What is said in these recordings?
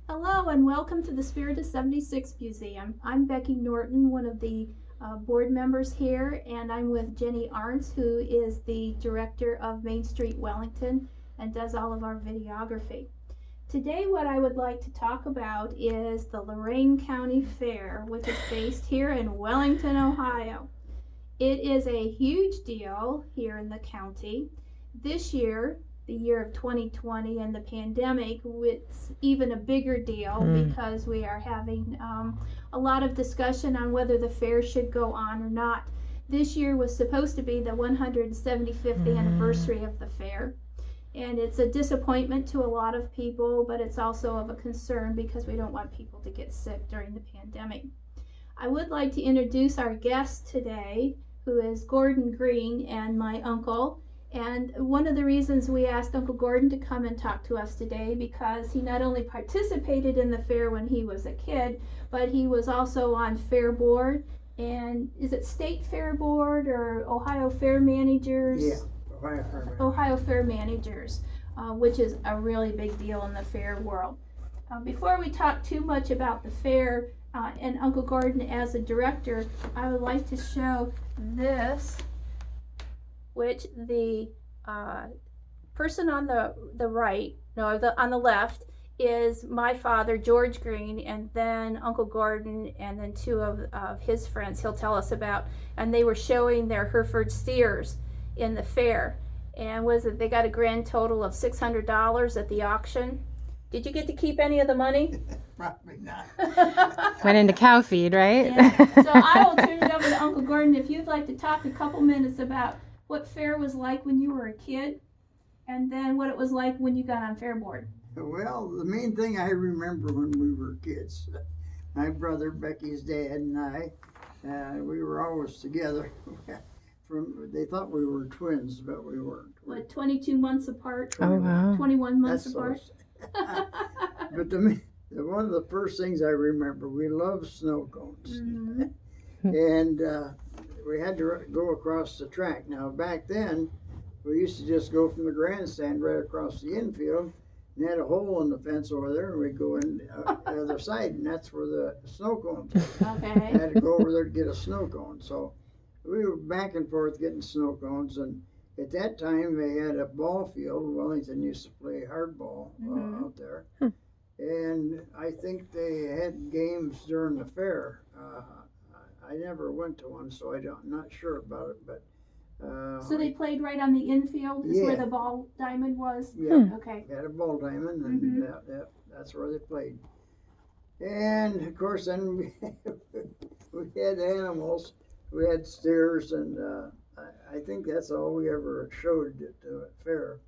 Hello and welcome to the Spirit of 76 Museum. I'm Becky Norton, one of the board members here, and I'm with Jenny Arntz, who is the director of Main Street Wellington and does all of our videography. Today what I would like to talk about is the Lorain County Fair, which is based here in Wellington, Ohio. It is a huge deal here in the county. This year, the year of 2020 and the pandemic, it's even a bigger deal because we are having a lot of discussion on whether the fair should go on or not. This year was supposed to be the 175th anniversary of the fair, and it's a disappointment to a lot of people, but it's also of a concern because we don't want people to get sick during the pandemic. I would like to introduce our guest today, who is Gordon Greene and my uncle. And one of the reasons we asked Uncle Gordon to come and talk to us today, because he not only participated in the fair when he was a kid, but he was also on Fair Board. And is it State Fair Board or Ohio Fair Managers? Yeah, Ohio Fair Managers. Ohio Fair Managers, which is a really big deal in the fair world. Before we talk too much about the fair and Uncle Gordon as a director, I would like to show this, which the person on the right, no, on the left, is my father, George Greene, and then Uncle Gordon, and then two of his friends he'll tell us about. And they were showing their Hereford steers in the fair. And they got a grand total of $600 at the auction. Did you get to keep any of the money? Probably not. Went into cow feed, right? Yeah. So I will turn it over to Uncle Gordon if you'd like to talk a couple minutes about what fair was like when you were a kid, and then what it was like when you got on Fair Board. Well, the main thing I remember when we were kids, my brother, Becky's dad, and I, we were always together. They thought we were twins, but we weren't. What, 22 months apart? Oh, wow. 21 months That's apart? But one of the first things I remember, we loved snow cones. Mm-hmm. And we had to go across the track. Now, back then, we used to just go from the grandstand right across the infield, and had a hole in the fence over there, and we'd go in the other side, and that's where the snow cones were. Okay. I had to go over there to get a snow cone. So we were back and forth getting snow cones, and at that time, they had a ball field. Wellington used to play hardball out there. And I think they had games during the fair. I never went to one, so I'm not sure about it. But So they played right on the infield, is where Yeah. the ball diamond was? yeah, Okay. had a ball diamond, and that's where they played. And of course, then we had animals. We had steers, and I think that's all we ever showed at the fair.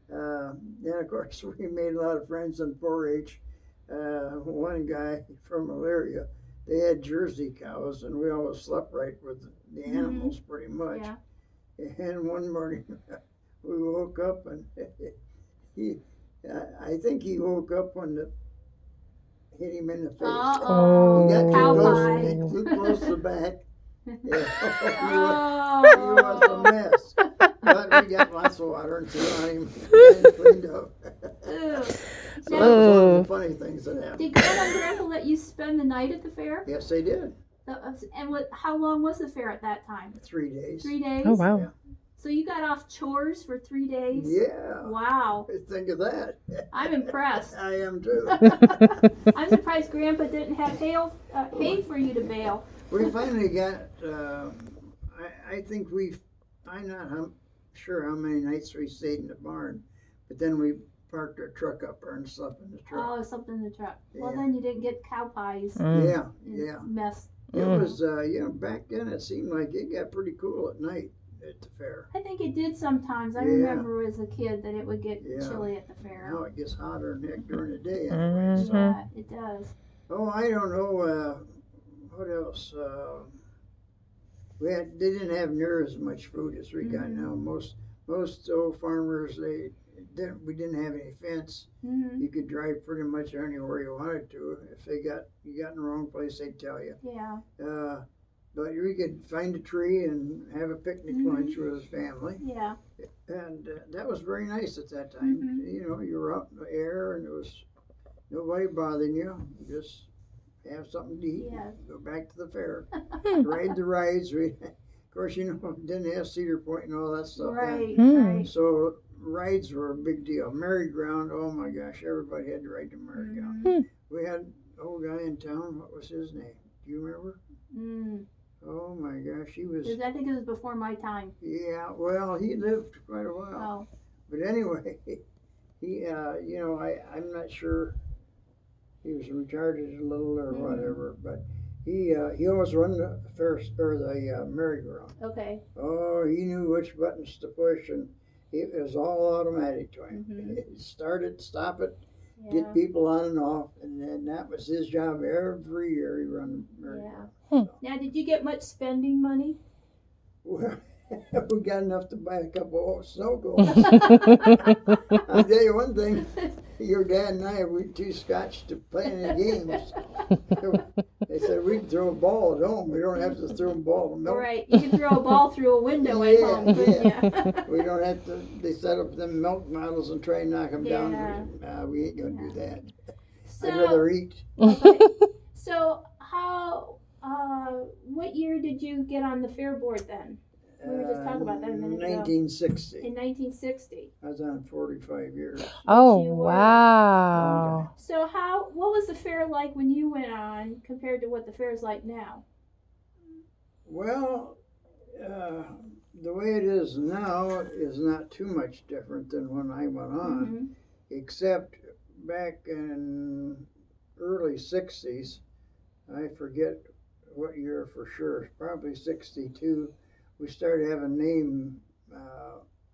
Then of course we made a lot of friends in 4-H. One guy from Elyria, they had Jersey cows, and we always slept right with the animals pretty much. Yeah. And one morning we woke up, and I think he woke up when it hit him in the face. Uh-oh. He got Cow too close to the back. Yeah. Oh. He was a mess. But we got lots of water and threw on him and cleaned up. Ew. So that was one of the funny things that happened. Did Grandma and Grandpa let you spend the night at the fair? Yes, they did. And how long was the fair at that time? 3 days. 3 days? Oh, wow. Yeah. So you got off chores for 3 days? Yeah. Wow. Think of that. I'm impressed. I am too. I'm surprised Grandpa didn't have hay for you to bale. We finally got, I think I'm not sure how many nights we stayed in the barn, but then we parked our truck up there and slept in the truck. Oh, something in the truck. Well, Yeah. then you didn't get cow pies. Yeah, and yeah. Mess. It was, back then it seemed like it got pretty cool at night at the fair. I think it did sometimes. I Yeah. remember as a kid that it would get Yeah. chilly at the fair. Now it gets hotter than heck during the day anyway. So. Yeah, it does. Oh, I don't know, what else? They didn't have near as much food as we got now. Most old farmers, we didn't have any fence. Mm-hmm. You could drive pretty much anywhere you wanted to. If you got in the wrong place, they'd tell you. Yeah. But you could find a tree and have a picnic lunch with his family. Yeah. And that was very nice at that time. Mhm. You know, you were out in the air, and it was nobody bothering you. Just have something to eat. Yeah. Go back to the fair. Ride the rides. Of course, didn't have Cedar Point and all that stuff Right, Hmm. right. So rides were a big deal. Merry-go-round, oh my gosh, everybody had to ride the merry-go-round. Mhm. We had an old guy in town. What was his name? Do you remember? Mm. Oh my gosh, he was. I think it was before my time. Yeah, well, he lived quite a while. Oh, But anyway, he, I'm not sure. He was retarded a little or whatever, but he always run the first or the merry-go-round. okay. Oh, he knew which buttons to push, and it was all automatic to him. Start it, stop it, Yeah. get people on and off, and then that was his job every year. He run merry-go-round. Now, did you get much spending money? Well, we got enough to buy a couple of snow cones. I'll tell you one thing. Your dad and I, we too scotch to play any games. They said we can throw a ball at home. We don't have to throw a ball to milk. Right. You can throw a ball through a window at home, couldn't you? We don't have to. They set up them milk models and try and knock them Yeah. down. Nah, we ain't gonna do that. So, I'd rather eat. okay. So, what year did you get on the fair board then? We were just talking about that a minute ago. 1960. In 1960. I was on 45 years. Oh, you were. wow. So, what was the fair like when you went on compared to what the fair is like now? Well, the way it is now is not too much different than when I went on, except back in early 60s, I forget what year for sure, probably 62, we started having name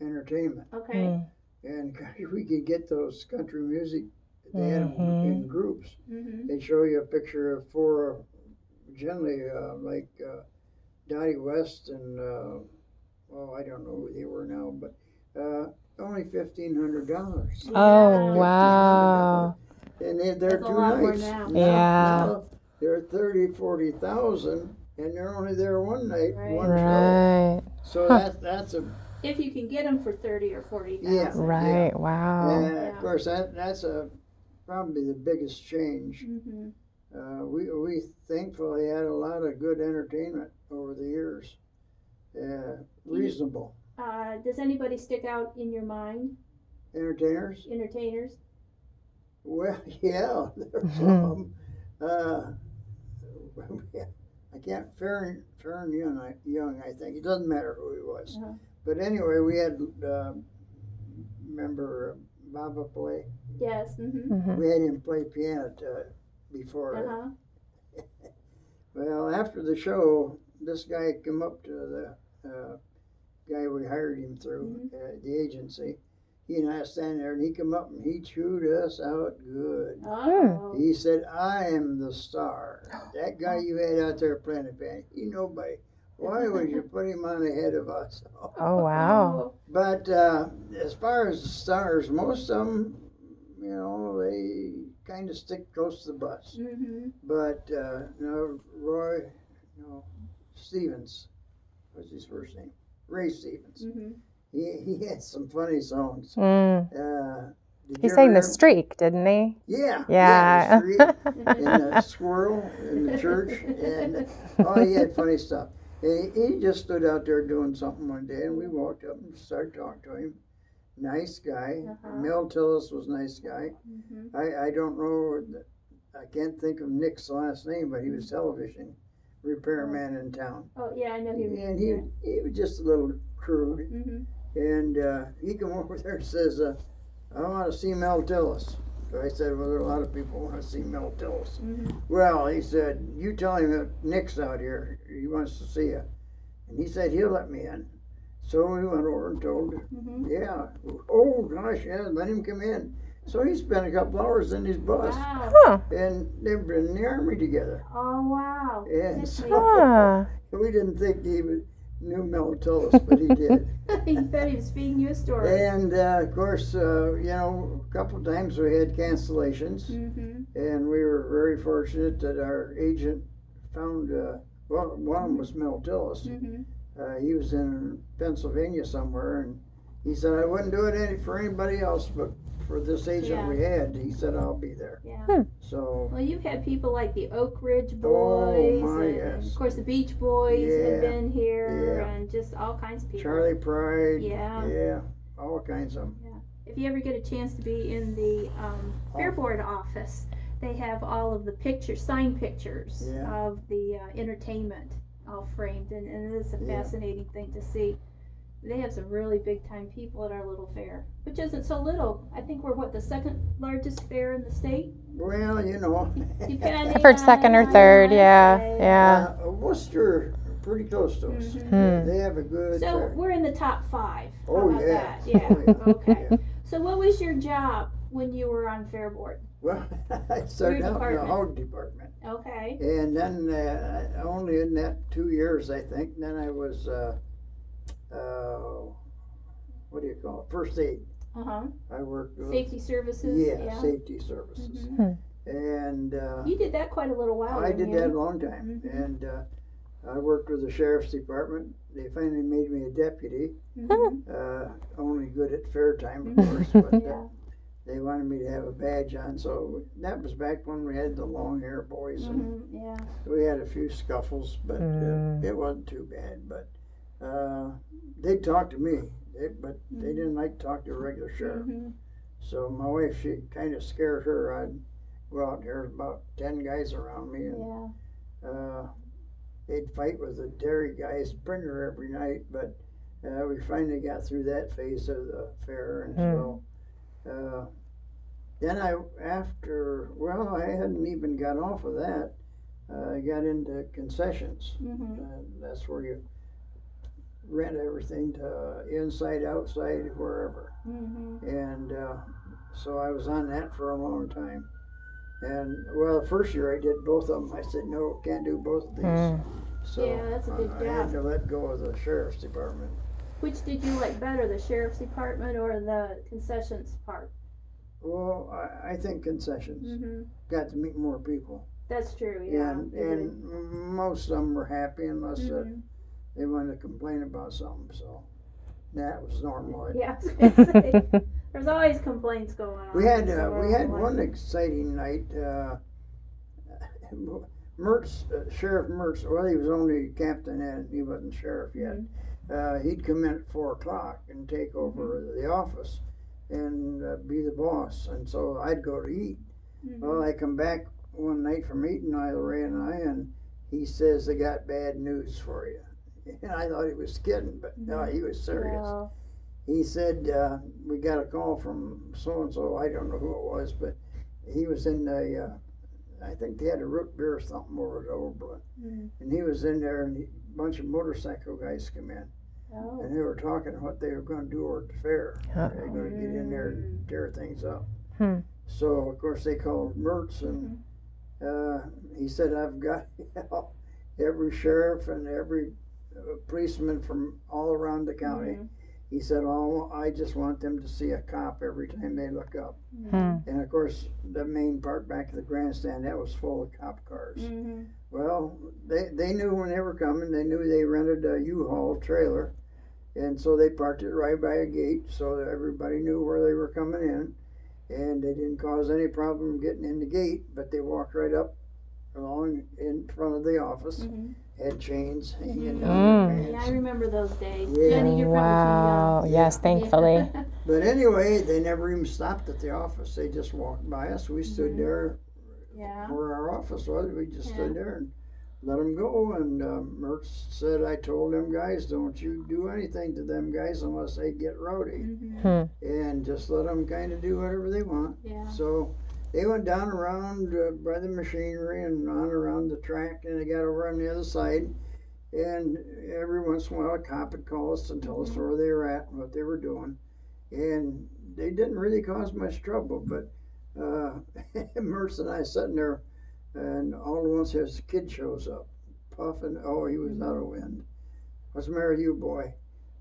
entertainment. Okay. And we could get those country music, they had them in groups. They'd show you a picture of four, generally like Dottie West and, I don't know who they were now, but only $1,500. Oh, wow. And they're That's a two lot more nights. now. Yeah. Now they're 30, 40,000, and they're only there one night, Right. one show. Right. So that's a If you can get them for 30 or 40,000. Yeah. Right. Wow. and Yeah. of course that's probably the biggest change. We thankfully had a lot of good entertainment over the years. Reasonable Does anybody stick out in your mind? entertainers. Entertainers? Well, yeah, there's some. I can't Farron Young, I think. It doesn't matter who he was. But anyway, we had remember Baba play. Yes. We had him play piano before. Well, after the show, this guy came up to the guy we hired him through the agency. He and I standing there, and he come up and he chewed us out good. Oh. He said, "I am the star. That guy you had out there playing the piano, he nobody. Why would you put him on ahead of us?" Oh, wow. But as far as the stars, most of them, they kind of stick close to the bus. But Roy, Stevens, what's his first name? Ray Stevens. He had some funny songs. He sang The Streak, didn't he? Yeah. Yeah. The Streak, and the Squirrel in the church, and he had funny stuff. He just stood out there doing something one day, and we walked up and started talking to him. Nice guy. Mel Tillis was a nice guy. I don't know, I can't think of Nick's last name, but he was television repairman in town. Oh, yeah, I know him. And he was just a little crude. And he come over there and says, "I want to see Mel Tillis." So I said, "Well, there are a lot of people who want to see Mel Tillis." Well, he said, "You tell him that Nick's out here. He wants to see you." And he said, "He'll let me in." So we went over and told him, "Yeah, oh gosh, yeah, let him come in." So he spent a couple hours in his bus. Wow. And they've been in the army together. Oh, wow. And That's so we didn't think he knew Mel Tillis, but he did. He bet he was feeding you a story. And of course, a couple of times we had cancellations, and we were very fortunate that our agent found. One of them was Mel Tillis. He was in Pennsylvania somewhere, and he said, I wouldn't do it for anybody else, but for this agent we had, he said, I'll be there. Yeah. So, Well, you've had people like the Oak Ridge oh Boys, my, and yes. of course the Beach Boys Yeah, have been here, yeah. and just all kinds of people. Charlie Pride, Yeah. yeah, all kinds of them. If you ever get a chance to be in the Fair Board office, they have all of the pictures, signed pictures Yeah. of the entertainment all framed, and it is a Yeah. fascinating thing to see. They have some really big time people at our little fair, which isn't so little. I think we're the second largest fair in the state. Well, you know. Depending I've heard on second or how you third, wanna yeah, say. yeah. Worcester, pretty close to us. Mhm. They have a good So fair. we're in the top 5. How Oh, about yeah. that? Yeah. Oh, yeah. Okay. Yeah. So what was your job when you were on Fair Board? Well, I started out in the department? hog department. Okay. And then only in that 2 years, I think, then I was, what do you call it? First aid. Uh-huh. I worked with, Safety services. yeah, safety services. Mhm. And You did that quite a little while. I didn't did that you? a long time. Mhm. And I worked with the sheriff's department. They finally made me a deputy. Mhm. Only good at fair time, of course, but Yeah. they wanted me to have a badge on. So that was back when we had the long hair boys, and Mhm. Yeah. we had a few scuffles, but it wasn't too bad. But they'd talk to me, but they didn't like to talk to a regular sheriff. Mhm. So my wife, she kind of scared her. I'd go out there, about 10 guys around me, and Yeah. they'd fight with the dairy guy's printer every night. But we finally got through that phase of the fair, and so then I hadn't even got off of that. I got into concessions. Mhm. That's where you rent everything to inside, outside, wherever. Mhm. And so I was on that for a long time. And well, the first year I did both of them. I said, no, can't do both of these. So Yeah, that's a big I had job. to let go of the sheriff's department. Which did you like better, the sheriff's department or the concessions part? Well, I think concessions. Mhm. Got to meet more people. That's true. Yeah. And most of them were happy unless Mhm. they wanted to complain about something. So that was normal. Yeah. I was gonna say, there's always complaints going on. We had so one exciting night. Mertz, Sheriff Mertz. Well, he was only captain and he wasn't sheriff yet. He'd come in at 4:00 and take over the office and be the boss. And so I'd go to eat. Mhm. Well, I come back one night from eating, Lorain and I, and he says, "I got bad news for you." And I thought he was kidding, but no, he was serious. Well, He said, we got a call from so-and-so, I don't know who it was, but he was in the, I think they had a root beer or something over at Oberlin. mhm. And he was in there, and a bunch of motorcycle guys come in. Oh. And they were talking what they were going to do over at the fair. They were going to get in there and tear things up. So, of course, they called Mertz, and he said, I've got every sheriff and every policeman from all around the county. Mhm. He said, "Oh, I just want them to see a cop every time they look up." Mhm. And of course, the main part back of the grandstand, that was full of cop cars. Mhm. Well, they knew when they were coming. They knew they rented a U-Haul trailer, and so they parked it right by a gate so that everybody knew where they were coming in. And they didn't cause any problem getting in the gate, but they walked right up along in front of the office. Mhm. Had chains hanging Mhm. down their Yeah, I pants. remember those days. Yeah. Jenny, you're Wow. probably Yes, too thankfully. young. But anyway, they never even stopped at the office. They just walked by us. We stood there Yeah. where our office was. We just Yeah. stood there and let them go. And Mertz said, I told them guys, don't you do anything to them guys unless they get rowdy. Mhm. And just let them kind of do whatever they want. Yeah. So they went down around by the machinery and on around the track, and they got over on the other side. And every once in a while, a cop would call us and tell us where they were at and what they were doing. And they didn't really cause much trouble, but Mertz and I sitting there, and all at once his kid shows up, puffing. Oh, he was out of wind. What's the matter with you, boy?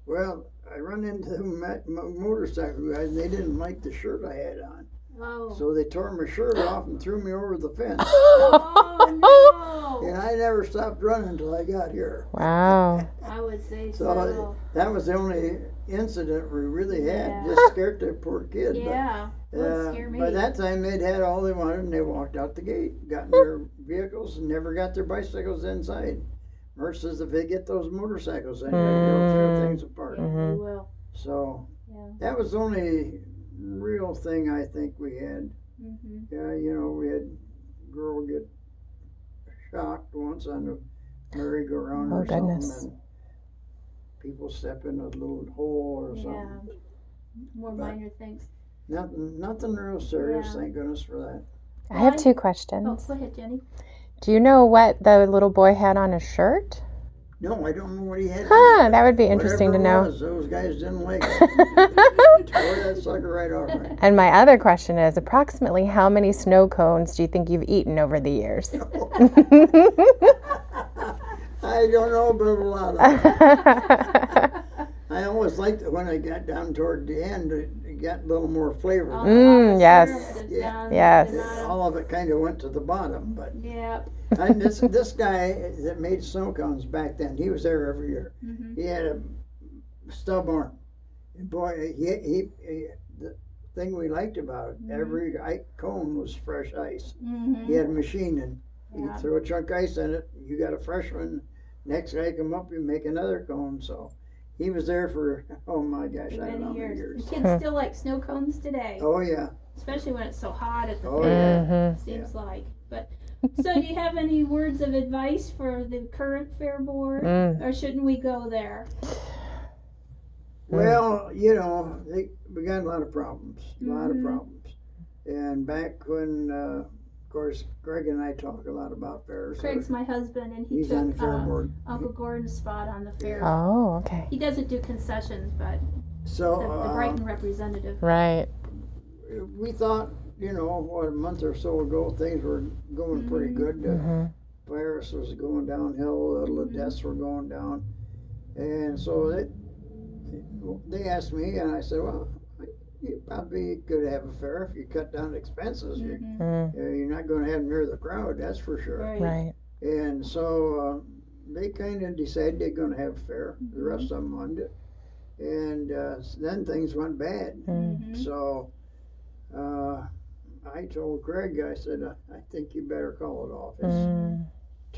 Well, I run into the motorcycle guys, and they didn't like the shirt I had on. Oh. So they tore my shirt off and threw me over the fence. Oh, no. And I never stopped running until I got here. Wow. I would say So so. that was the only incident we really had. Yeah. Just scared that poor kid. Yeah. But, Would scare me. by that time, they'd had all they wanted, and they walked out the gate, got in their vehicles, and never got their bicycles inside. Merce says if they get those motorcycles in, they'll tear things apart. Yeah, we will. So Yeah. that was the only real thing I think we had. Mm-hmm. Yeah, we had a girl get shocked once on the merry-go-round Oh, or something, goodness. and people step in a little hole or Yeah. something. More But- minor things. Nothing real serious, Yeah. thank goodness for that. I have two Oh, questions. go ahead, Jenny. Do you know what the little boy had on his shirt? No, I don't know what he had. Huh, that would be interesting to Whatever it know. was, those guys didn't like it. Tore that sucker right off. Right? And my other question is, approximately how many snow cones do you think you've eaten over the years? I don't know, but a lot of them. I always liked it when I got down toward the end. It got a little more flavor. Yes. Yeah. Yes. All of it kind of went to the bottom, but Yeah. and this guy that made snow cones back then, he was there every year. Mm-hmm. He had a stub arm. And boy, he the thing we liked about it, every cone was fresh ice. Mm-hmm. He had a machine, and Yeah. you threw a chunk of ice in it, you got a fresh one. Next guy come up, you make another cone. So he was there for, oh my gosh, I don't know how many years. The kids still like snow cones today, Oh yeah. especially when it's so hot at the Oh, fair. Mhm. Seems like. But so, do you have any words of advice for the current fair board, or shouldn't we go there? Well, we got a lot of problems, And back when, of course, Greg and I talk a lot about fairs. Craig's my husband, and he He's on the took fair board. Uncle Gordon's spot on the fair. Oh, okay. He doesn't do concessions, but So the Brighton representative. Right. we thought, a month or so ago, things were going pretty good. The virus was going downhill, the deaths were going down. And so they asked me, and I said, well, you probably could have a fair if you cut down expenses. You're not going to have near the crowd, that's for sure. Right. Right. And so they kind of decided they're going to have a fair. The rest of them wanted it. And then things went bad. So I told Craig, I said, I think you better call it off. It's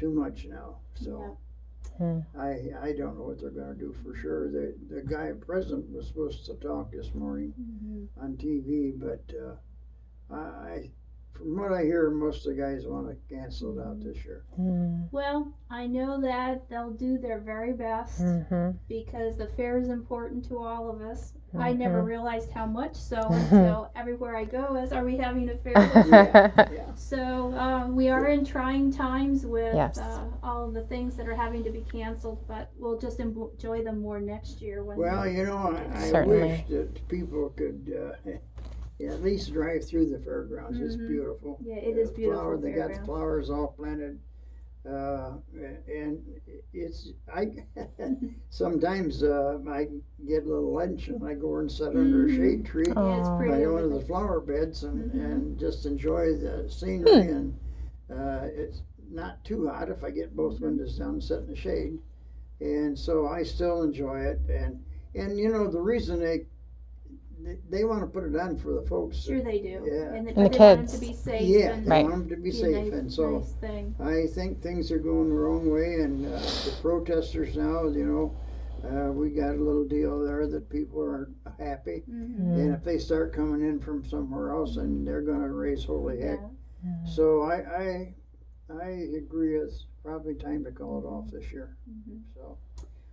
too much now. So I don't know what they're going to do for sure. The guy president was supposed to talk this morning on TV, but from what I hear, most of the guys want to cancel it out this year. Well, I know that they'll do their very best because the fair is important to all of us. I never realized how much so until everywhere I go is, are we having a fair this year? Yeah. So we are in trying times with Yes. all of the things that are having to be canceled, but we'll just enjoy them more next year. When Well, I Certainly. wish that people could at least drive through the fairgrounds. It's beautiful. Yeah, it is beautiful. They got the fairground. flowers all planted, and it's sometimes I get a little lunch and I go over and sit under a shade tree Yeah, it's Oh. pretty. by one over of the there. flower beds and just enjoy the scenery. And it's not too hot if I get both windows down and sit in the shade, and so I still enjoy it. And the reason they want to put it on for the folks. Sure they do. Yeah. And, And the they want them kids. to be safe. Yeah, and they Right. want them to be be a safe, nice, and so nice thing. I think things are going the wrong way. And the protesters now, we got a little deal there that people aren't happy, and if they start coming in from somewhere else, then they're going to raise holy heck. Yeah. So I agree. It's probably time to call it off this year. So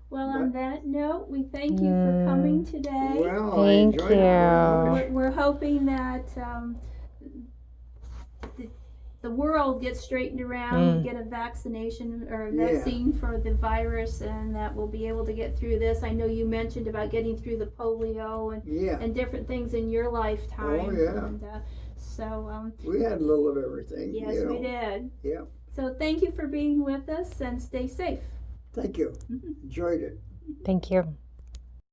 Well, on that note, we thank you for coming today. well, I Thank enjoyed it very you. much. We're hoping that the world gets straightened around, we get a vaccination or a Yeah. vaccine for the virus, and that we'll be able to get through this. I know you mentioned about getting through the polio Yeah, and different things in your lifetime. Oh, yeah. And, so, we had a little of everything. yes, we did. Yeah. So thank you for being with us, and stay safe. Thank you. Enjoyed it. Thank you.